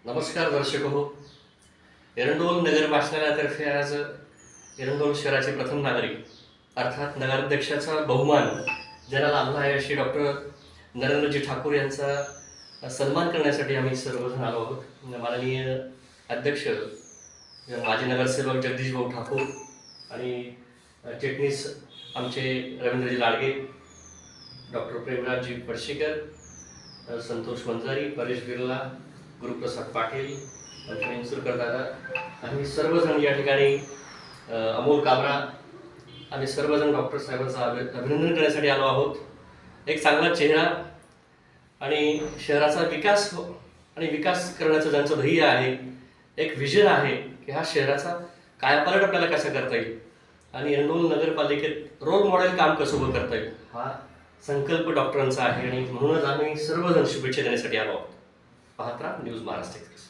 नमस्कार दर्शक हो. एरंडोल नगर वाचनालयातर्फे आज एरंडोल शहराचे प्रथम नागरिक अर्थात नगराध्यक्षाचा बहुमान ज्याला लाभला आहे अशी डॉक्टर नरेंद्रजी ठाकूर यांचा सन्मान करण्यासाठी आम्ही सर्वजण आलो आहोत. माननीय अध्यक्ष माजी नगरसेवक जगदीश भाऊ ठाकूर आणि चिटणीस आमचे रवींद्रजी लाडगे, डॉक्टर प्रेमराजजी पडशीकर, संतोष वंजारी, परेश बिर्ला, गुरुप्रसाद पाटील, सुरकर दादा, आम्ही सर्वजण या ठिकाणी अमोल काबरा, आम्ही सर्वजण डॉक्टर साहेबांचं अभिनंदन करण्यासाठी आलो आहोत. एक चांगला चेहरा आणि शहराचा विकास आणि विकास करण्याचं ज्यांचं ध्येय आहे, एक विजन आहे की ह्या शहराचा कायापालट आपल्याला कसा करता येईल आणि एरंडोल नगरपालिकेत रोल मॉडेल काम कसं उभं करता येईल हा संकल्प डॉक्टरांचा आहे आणि म्हणूनच आम्ही सर्वजण शुभेच्छा देण्यासाठी आलो आहोत. पाहत राहा न्यूज महाराष्ट्र एक्सप्रेस.